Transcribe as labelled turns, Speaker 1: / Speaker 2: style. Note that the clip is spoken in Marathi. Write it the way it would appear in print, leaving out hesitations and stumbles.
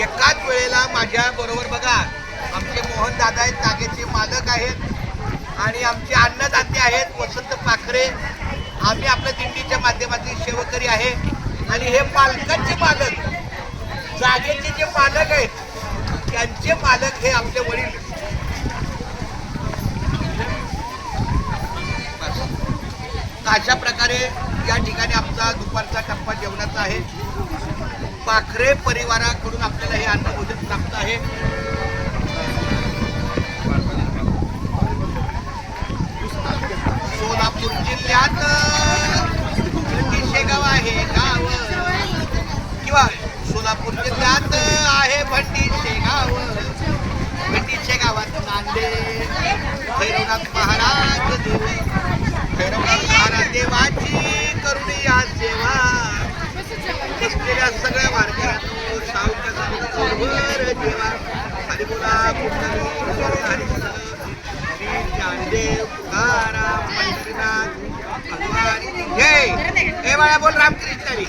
Speaker 1: एकाच वेळेला माझ्या बरोबर बघा आमचे मोहन दादा आहेत, जागेचे मालक आहेत आणि आमचे अन्नदाते आहेत वसंत पाखरे. आम्ही आपल्या दिंडीच्या माध्यमातील सेवकरी आहे आणि हे पालकांचे मालक, जागेचे जे मालक आहेत त्यांचे मालक हे आपले वडील. अशा प्रकारे या ठिकाणी आमचा दुपारचा टप्पा जेवणाचा आहे. पाखरे परिवाराकडून आपल्याला हे अन्नभोजन प्राप्त आहे. सोलापूर जिल्ह्यात शेगाव आहे गाव, किंवा सोलापूर जिल्ह्यात आहे भंडी शेगाव. भंडी शेगावात नांदे भैरवनाथ महाराज देव, भैरवनाथ महाराज देवाची करुणी या सेवा. बसलेल्या सगळ्या वारकऱ्यांनो सावकाश देवा हरी बोला हरी बोला श्री ज्ञानदेव तुकाराम पंढरीनाथ भगवान जय. हे बाळा बोल रामकृष्ण हरी.